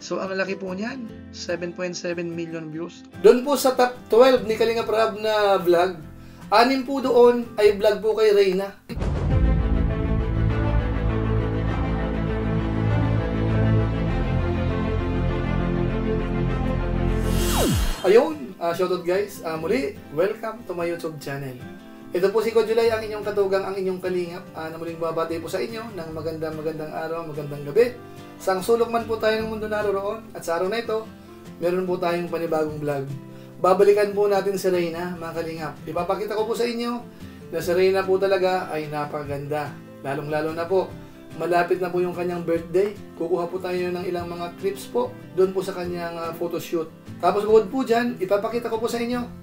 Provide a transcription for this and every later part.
So ang laki po niyan, 7.7 million views. Doon po sa top 12 ni Kalingap Rab na vlog, 6 po doon ay vlog po kay Reyna. Ayun, shoutout guys. Muli, welcome to my YouTube channel. Ito po si Ko July, ang inyong katugang, ang inyong kalingap, na muling babati po sa inyo ng magandang araw, magandang gabi. Sang sulok man po tayo ng mundo naroon, at sa araw na ito, meron po tayong panibagong vlog. Babalikan po natin si Reyna, mga kalingap. Ipapakita ko po sa inyo na si Reyna po talaga ay napakaganda. Lalong-lalo na po, malapit na po yung kanyang birthday. Kukuha po tayo ng ilang mga clips po doon po sa kanyang photoshoot. Tapos bukod po dyan, ipapakita ko po sa inyo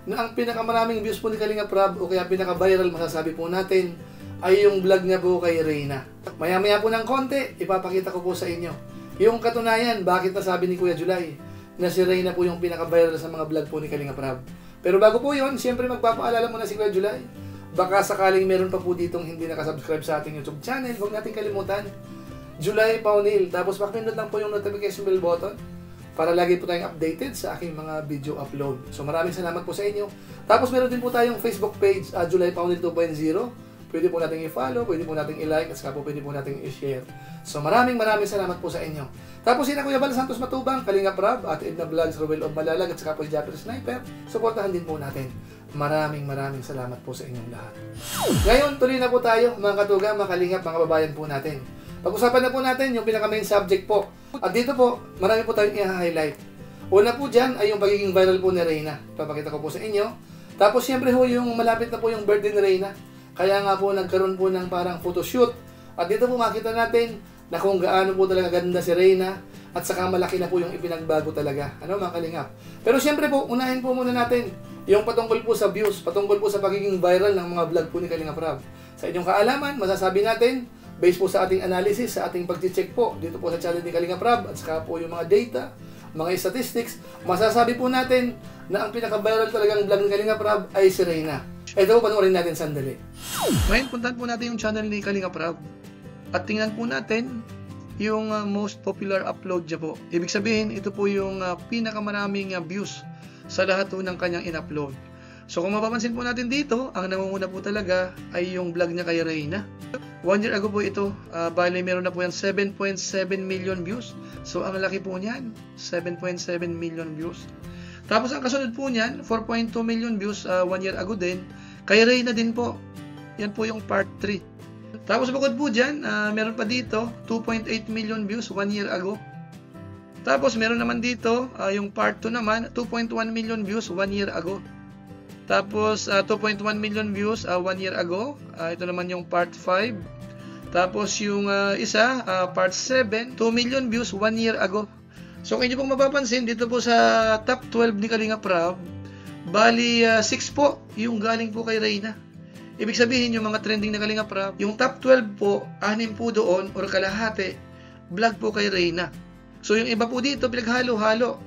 na ang pinakamaraming views po ni Kalingap Rab o kaya pinaka-viral masasabi po natin ay yung vlog niya po kay Reyna. Maya-maya po ng konti, ipapakita ko po sa inyo yung katunayan bakit nasabi ni Kuya July na si Reyna po yung pinaka-viral sa mga vlog po ni Kalingap Rab. Pero bago po yun, siyempre magpapaalala mo na si Kuya July. Baka sakaling meron pa po ditong hindi nakasubscribe sa ating YouTube channel, huwag natin kalimutan, July Paunil. Tapos pakipindot lang po yung notification bell button para lagi po tayong updated sa aking mga video upload. So maraming salamat po sa inyo. Tapos meron din po tayong Facebook page, July Paunil 2.0. Pwede po natin i-follow, pwede po natin i-like, at saka po pwede po natin i-share. So maraming salamat po sa inyo. Tapos sina Kuya Bal Santos Matubang, Kalingap Rab, at Edna Vlogs, Ruel of Malalag, at saka po si Japper Sniper. Suportahan din po natin. Maraming salamat po sa inyong lahat. Ngayon, tuloy na po tayo, mga katugang, mga kalingap, mga babayan po natin. Pag-usapan na po natin yung pinaka-main subject po. At dito po, marami po tayong i-highlight. Una po dyan ay yung pagiging viral po ni Reyna. Papakita ko po sa inyo. Tapos siyempre ho, yung malapit na po yung birthday ni Reyna. Kaya nga po nagkaroon po ng parang photoshoot. At dito po makita natin na kung gaano po talaga ganda si Reyna. At saka malaki na po yung ipinagbago talaga. Ano mga kalingap? Pero siyempre po, unahin po muna natin yung patungkol po sa views, patungkol po sa pagiging viral ng mga vlog po ni Kalingap Rab. Sa inyong kaalaman, masasabi natin, based po sa ating analysis, sa ating pag-check po, dito po sa channel ni Kalingap Rab, at saka po yung mga data, mga statistics, masasabi po natin na ang pinaka-viral talagang vlog ni Kalingap Rab ay si Reyna. Ito po, panoorin natin sandali. Ngayon, puntahan po natin yung channel ni Kalingap Rab at tingnan po natin yung most popular upload niya po. Ibig sabihin, ito po yung pinakamaraming views sa lahat po ng kanyang in-upload. So kung mapapansin po natin dito, ang nangunguna po talaga ay yung vlog niya kay Reyna. 1 year ago po ito, bali meron na po yan 7.7 million views. So ang laki po niyan, 7.7 million views. Tapos ang kasunod po niyan, 4.2 million views 1 year ago din. Kay Reyna din po. Yan po yung part 3. Tapos bukod po dyan, meron pa dito 2.8 million views 1 year ago. Tapos meron naman dito, yung part 2 naman, 2.1 million views 1 year ago. Tapos 2.1 million views 1 year ago. Ito naman yung part 5. Tapos yung isa, part 7, 2 million views 1 year ago. So kung inyo pong mapapansin, dito po sa top 12 ni Kalingap Rab, bali 6 po yung galing po kay Reyna. Ibig sabihin yung mga trending na Kalingap Rab, yung top 12 po, 6 po doon or kalahati, vlog po kay Reyna. So yung iba po dito, pinaghalo-halo.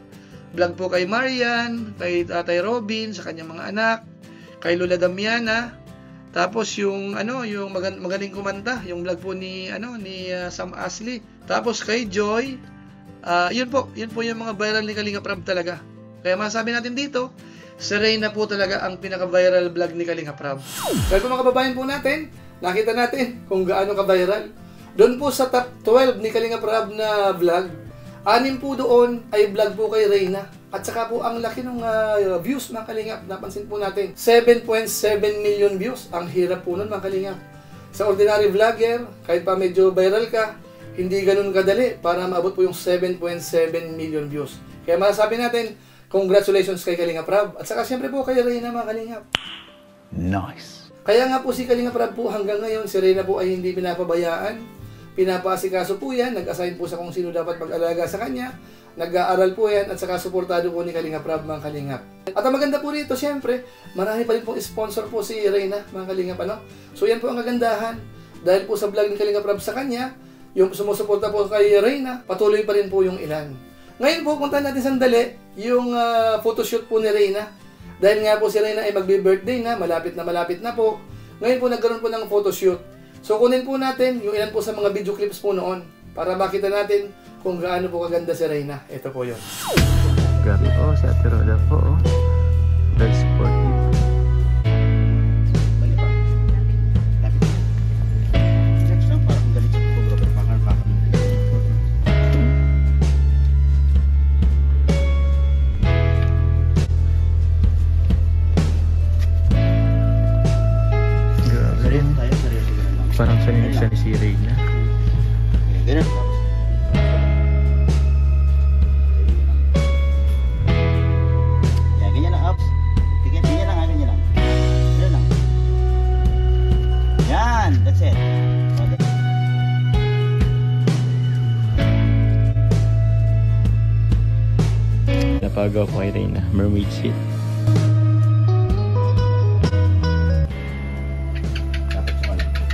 Vlog po kay Marian, kay Tatay Robin, sa kanyang mga anak, kay Lola Damiana. Tapos yung yung magaling kumanta, yung vlog po ni Sam Ashley. Tapos kay Joy. Yun po yung mga viral ni Kalingap Rab talaga. Kaya masasabi natin dito, si Reyna po talaga ang pinaka-viral vlog ni Kalingap Rab. Kaya po mga kababayan po natin, nakita natin kung gaano ka-viral. Doon po sa top 12 ni Kalingap Rab na vlog, 6 po doon ay vlog po kay Reyna. At saka po ang laki ng views mga kalingap. Napansin po natin, 7.7 million views. Ang hirap po nun mga kalingap. Sa ordinary vlogger, kahit pa medyo viral ka, hindi ganun kadali para maabot po yung 7.7 million views. Kaya masasabi natin, congratulations kay Kalingap Rab. At saka siyempre po kay Reyna mga kalingap. Nice. Kaya nga po si Kalingap Rab po hanggang ngayon, si Reyna po ay hindi pinapabayaan. Pinapasikaso po yan, nag-assign po sa kung sino dapat mag-alaga sa kanya, nag-aaral po yan, at saka suportado po ni Kalingap Rab mga kalingap. At ang maganda po rito, siyempre, marami pa rin pong sponsor po si Reyna mga kalingap. So yan po ang kagandahan, dahil po sa vlog ni Kalingap Rab sa kanya, yung sumusuporta po kay Reyna, patuloy pa rin po yung ilan. Ngayon po, puntahan natin sandali, yung photoshoot po ni Reyna. Dahil nga po si Reyna ay magbe-birthday na, malapit na po. Ngayon po nagkaroon po ng photoshoot. So kunin po natin yung ilan po sa mga video clips po noon para makita natin kung gaano po kaganda si Reyna. Ito po yun. Grabe po, si Ate Roda po. Very sportive. Parang siya ni si Reyna. Ganun. Yan, ganyan lang, ups. Ganyan lang, ganyan lang. Ganyan lang. Yan, that's it. Napagaw po kay Reyna. Mermaid seat.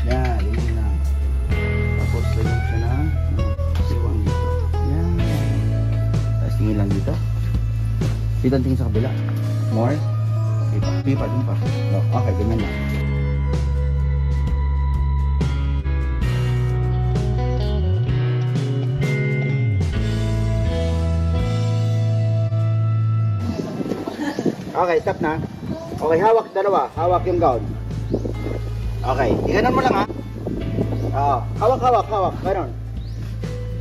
Yan, ganyan lang. Tapos lagyan siya ng siwang dito. Yan. Tapos tingin lang dito. Dito ang tingin sa kabila. More. Tingin pa, tingin pa. Okay, ganyan lang. Okay, stop na. Okay, hawak dalawa. Hawak yung gown. Okay, iganon mo lang ha. Oo, hawak. Ganon.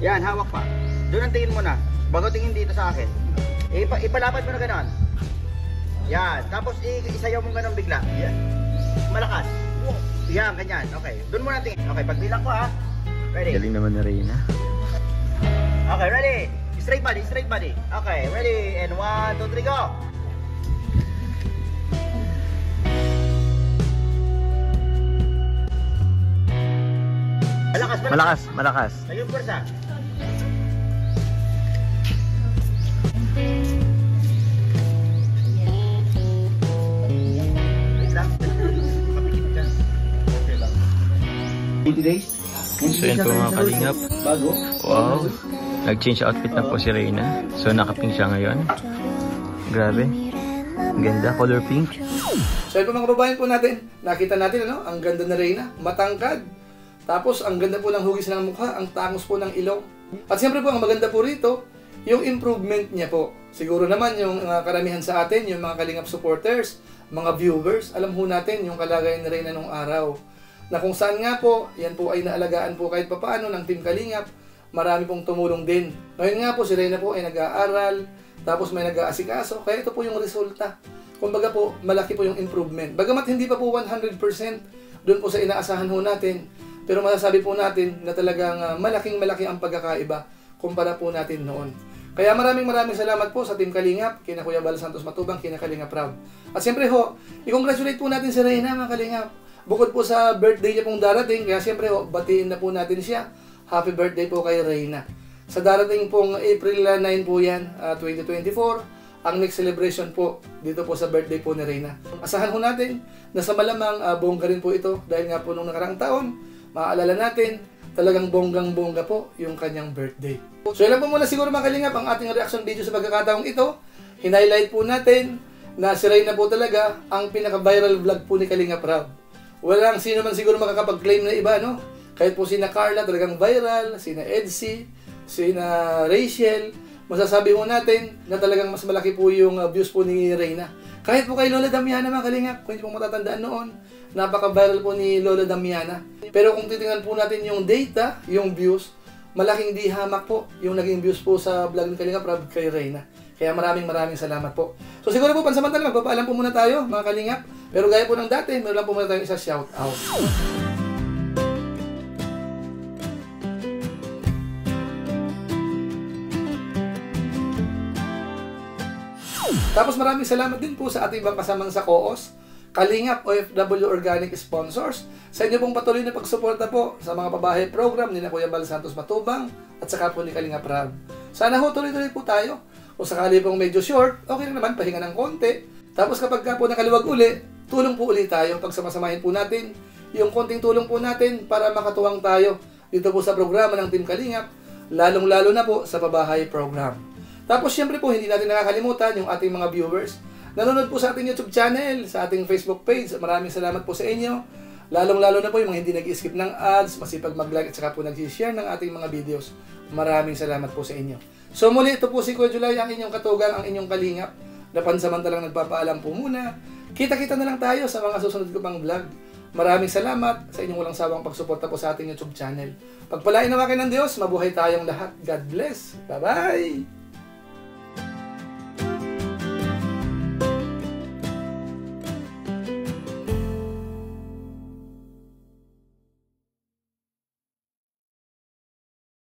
Yan, hawak pa. Doon ang tingin mo na. Bago tingin dito sa akin. Ipalapad mo na ganon. Yan, tapos isayaw mo ganon bigla. Yan. Malakas. Yan, ganyan. Okay, doon mo na tingin. Okay, pagbilang ko ha. Ready? Galing naman ni Reyna. Okay, ready? Straight body. Okay, ready? And 1, 2, 3, go! Malakas. Ayun, pwersa. Wait lang. Kapikit ka. Okay lang. 80 days? So yun po mga kalingap. Bago? Wow. Nag-change outfit na po si Reyna. So nakapink siya ngayon. Grabe. Ganda, color pink. So yun po mga kababayan po natin. Nakita natin ano, ang ganda na Reyna. Matangkad. Tapos, ang ganda po ng hugis ng mukha, ang tangos po ng ilong. At siyempre po, ang maganda po rito, yung improvement niya po. Siguro naman yung karamihan sa atin, yung mga Kalingap supporters, mga viewers, alam ho natin yung kalagayan ni Reyna nung araw. Na kung saan nga po, yan po ay naalagaan po kahit papaano ng Team Kalingap. Marami pong tumulong din. Ngayon nga po, si Reyna po ay nag-aaral, tapos may nag-aasikaso, kaya ito po yung resulta. Kumbaga po, malaki po yung improvement. Bagamat hindi pa po 100% doon po sa inaasahan ho natin, pero masasabi po natin na talagang malaking-malaki ang pagkakaiba kumpara po natin noon. Kaya maraming salamat po sa Team Kalingap, kina Kuya Bal Santos Matubang, kina Kalingap Rob. At siyempre ho, i-congratulate po natin si Reyna mga Kalingap. Bukod po sa birthday niya pong darating, kaya siyempre ho, batiin na po natin siya. Happy birthday po kay Reyna. Sa darating pong April 9 po yan, 2024, ang next celebration po dito po sa birthday po ni Reyna. Asahan ho natin na sa malamang bongga rin po ito dahil nga po nung nakaraang taon, maaalala natin, talagang bonggang-bongga po yung kanyang birthday. So ilan po muna siguro mga Kalingap ang ating reaction video sa pagkakataong ito. Hinighlight po natin na si Reyna po talaga ang pinaka-viral vlog po ni Kalingap Rob. Walang sino man siguro makakapag-claim na iba, no? Kahit po sina Carla talagang viral, sina Edsy, sina Rachel, masasabi mo natin na talagang mas malaki po yung views po ni Reyna. Kahit po kay Lola Damiana mga Kalingap, kung hindi po matatandaan noon, napaka-viral po ni Lola Damiana. Pero kung titingnan po natin yung data, yung views, malaking di hamak po yung naging views po sa vlog ni Kalingap Rob kay Reyna. Kaya maraming salamat po. So siguro po pansamantala, magpapaalam po muna tayo mga Kalingap. Pero gaya po ng dati, meron lang po muna tayong isa shout out. Tapos maraming salamat din po sa ating ibang kasamang sa COOS, Kalingap OFW Organic Sponsors, sa inyo pong patuloy na pagsuporta po sa mga pabahay program ni Kuya Bal Santos Matubang at saka po ni Kalingap Rob. Sana ho tuloy-tuloy po tayo. Kung sakali pong medyo short, okay lang naman, pahinga ng konti. Tapos kapag ka po nakaluwag uli, tulong po ulit tayo. Pagsamasamahin po natin yung konting tulong po natin para makatuwang tayo dito po sa programa ng Team Kalingap, lalong-lalo na po sa pabahay program. Tapos syempre po, hindi natin nakakalimutan yung ating mga viewers. Nanonood po sa ating YouTube channel, sa ating Facebook page. Maraming salamat po sa inyo. Lalong-lalo na po yung mga hindi nag-skip ng ads, masipag mag-like at saka po nag-share ng ating mga videos. Maraming salamat po sa inyo. So muli, ito po si Kuya Julay, ang inyong katugang, ang inyong kalingap, na pansamantalang nagpapaalam po muna. Kita-kita na lang tayo sa mga susunod ko pang vlog. Maraming salamat sa inyong walang sawang pagsuporta po sa ating YouTube channel. Pagpalain nawa kayo ng Diyos, mabuhay tayong lahat. God bless. Bye-bye!